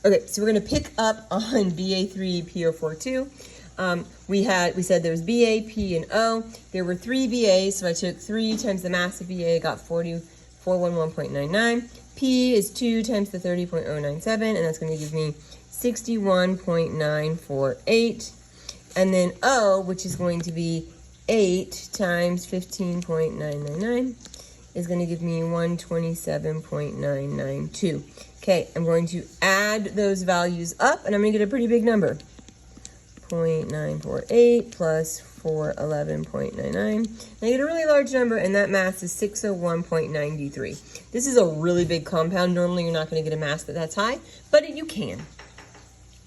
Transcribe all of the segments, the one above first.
Okay, so we're going to pick up on Ba3PO42. We said there was Ba, P, and O. There were 3 Bas, so I took 3 times the mass of Ba, got 411.99. P is 2 times the 30.097, and that's going to give me 61.948. And then O, which is going to be 8 times 15.999, is going to give me 127.992. Okay, I'm going to add those values up, and I'm going to get a pretty big number. 0.948 plus 411.99. I get a really large number, and that mass is 601.93. This is a really big compound. Normally, you're not going to get a mass that's high, but you can.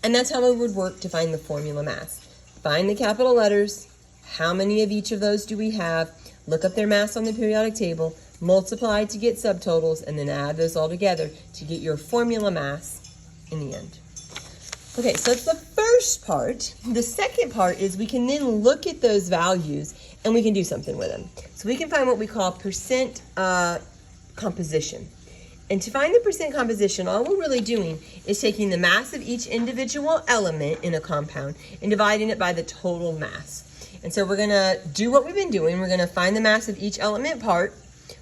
And that's how it would work to find the formula mass. Find the capital letters. How many of each of those do we have? Look up their mass on the periodic table, multiply to get subtotals, and then add those all together to get your formula mass in the end. Okay, so that's the first part. The second part is we can then look at those values and we can do something with them. So we can find what we call percent composition. And to find the percent composition, all we're really doing is taking the mass of each individual element in a compound and dividing it by the total mass. And so we're gonna do what we've been doing. We're gonna find the mass of each element part,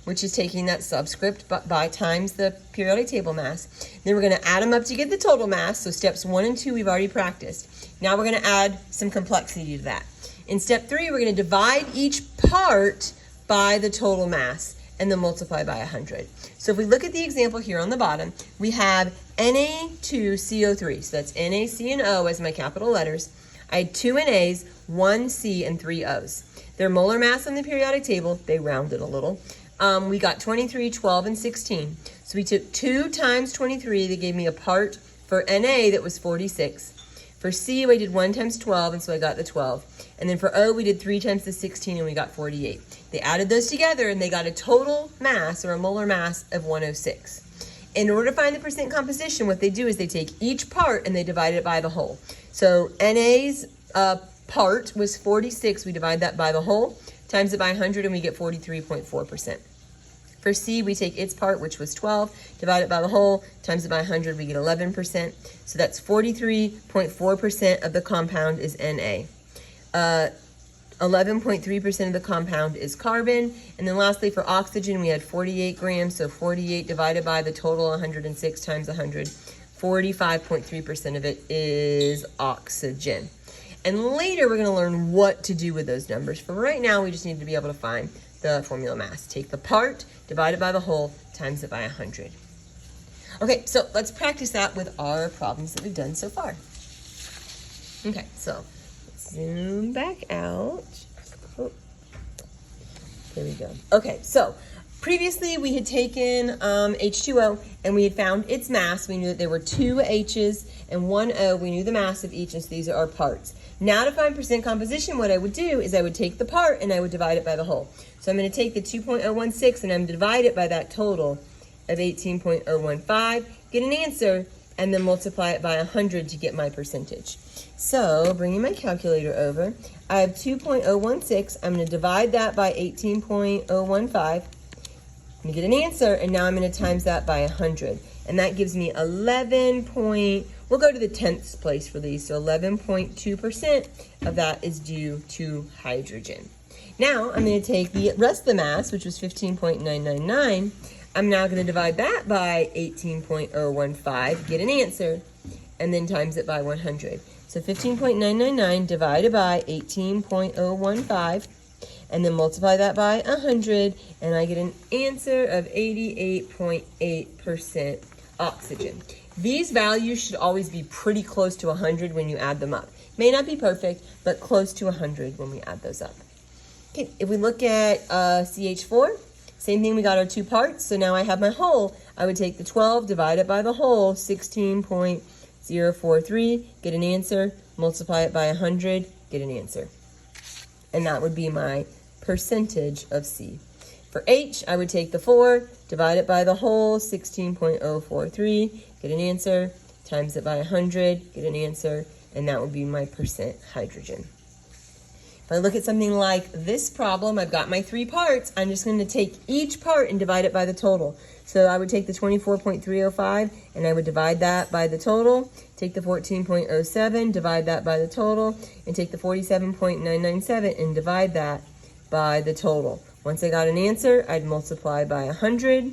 which is taking that subscript by times the periodic table mass. Then we're gonna add them up to get the total mass. So steps 1 and 2, we've already practiced. Now we're gonna add some complexity to that. In step 3, we're gonna divide each part by the total mass and then multiply by 100. So if we look at the example here on the bottom, we have Na2CO3. So that's Na, C, and O as my capital letters. I had 2 Nas, 1 C, and 3 Os. Their molar mass on the periodic table, they rounded a little. We got 23, 12, and 16. So we took 2 times 23, that gave me a part for Na that was 46. For C, we did 1 times 12, and so I got the 12. And then for O, we did 3 times the 16, and we got 48. They added those together, and they got a total mass, or a molar mass, of 106. In order to find the percent composition, what they do is they take each part and they divide it by the whole. So Na's part was 46. We divide that by the whole, times it by 100, and we get 43.4%. For C, we take its part, which was 12, divide it by the whole, times it by 100, we get 11%. So that's 43.4% of the compound is Na. 11.3% of the compound is carbon. And then lastly, for oxygen, we had 48 grams. So 48 divided by the total 106 times 100, 45.3% of it is oxygen. And later, we're going to learn what to do with those numbers. For right now, we just need to be able to find the formula mass. Take the part, divide it by the whole, times it by 100. Okay, so let's practice that with our problems that we've done so far. Okay, so zoom back out. Oh, there we go. Okay, so previously we had taken H2O and we had found its mass. We knew that there were 2 H's and 1 O. We knew the mass of each, and so these are our parts. Now to find percent composition, what I would do is I would take the part and I would divide it by the whole. So I'm going to take the 2.016 and I'm going to divide it by that total of 18.015, get an answer, and then multiply it by 100 to get my percentage. So bringing my calculator over, I have 2.016. I'm going to divide that by 18.015. I'm going to get an answer, and now I'm going to times that by 100. And that gives me 11 we'll go to the 10th place for these. So 11.2% of that is due to hydrogen. Now I'm going to take the rest of the mass, which was 15.999. I'm now going to divide that by 18.015, get an answer, and then times it by 100. So 15.999 divided by 18.015, and then multiply that by 100, and I get an answer of 88.8% oxygen. These values should always be pretty close to 100 when you add them up. May not be perfect, but close to 100 when we add those up. Okay, if we look at CH4, same thing, we got our 2 parts. So now I have my whole. I would take the 12, divide it by the whole, 16.043, get an answer, multiply it by 100, get an answer. And that would be my percentage of C. For H, I would take the 4, divide it by the whole, 16.043, get an answer, times it by 100, get an answer, and that would be my percent hydrogen. If I look at something like this problem, I've got my 3 parts. I'm just going to take each part and divide it by the total. So I would take the 24.305 and I would divide that by the total. Take the 14.07, divide that by the total, and take the 47.997 and divide that by the total. Once I got an answer, I'd multiply by 100,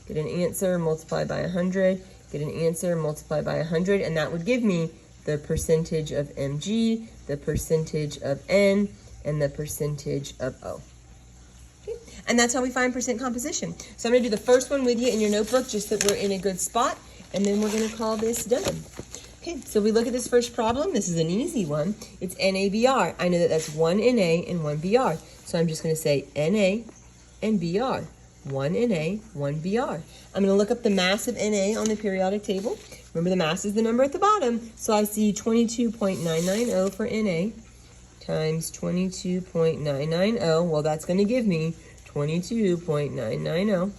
get an answer, multiply by 100, get an answer, multiply by 100, and that would give me the percentage of mg, the percentage of n, and the percentage of O. Okay. And that's how we find percent composition. So I'm going to do the first one with you in your notebook just that we're in a good spot, and then we're going to call this done. Okay, so we look at this first problem. This is an easy one. It's NABR. I know that that's 1 NA and 1 BR. So I'm just going to say NA and BR. 1 NA, 1 BR. I'm going to look up the mass of NA on the periodic table. Remember, the mass is the number at the bottom. So I see 22.990 for NA times 22.990. Well, that's going to give me 22.990.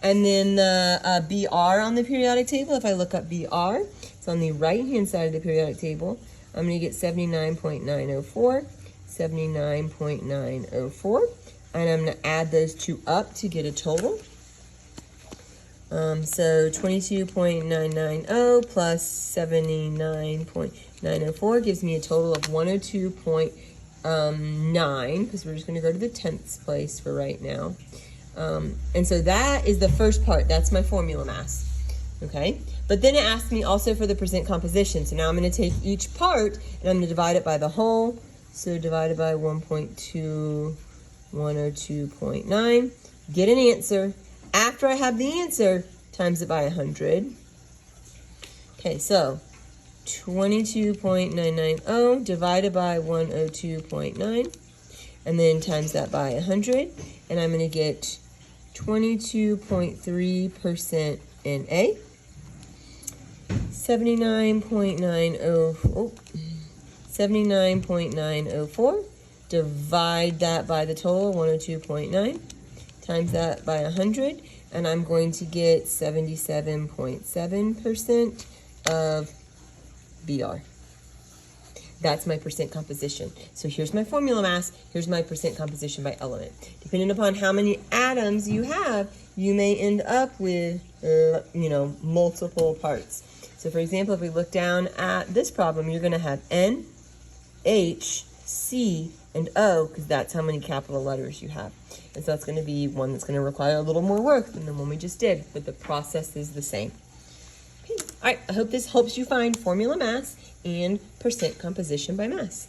And then the BR on the periodic table, if I look up BR, it's on the right-hand side of the periodic table. I'm going to get 79.904, 79.904. And I'm going to add those two up to get a total. So 22.990 plus 79.904 gives me a total of 102.9, because we're just going to go to the tenths place for right now. And so that is the first part. That's my formula mass. Okay? But then it asked me also for the percent composition. So now I'm going to take each part and I'm going to divide it by the whole. So divided by 102.9, get an answer. After I have the answer, times it by 100. Okay, so 22.990 divided by 102.9, and then times that by 100, and I'm going to get 22.3% NA, 79.904, divide that by the total, 102.9, times that by 100, and I'm going to get 77.7% of BR. That's my percent composition. So here's my formula mass, here's my percent composition by element. Depending upon how many atoms you have, you may end up with, multiple parts. So for example, if we look down at this problem, you're gonna have N, H, C, and O, because that's how many capital letters you have. And so that's going to be one that's going to require a little more work than the one we just did, but the process is the same. Okay. All right, I hope this helps you find formula mass and percent composition by mass.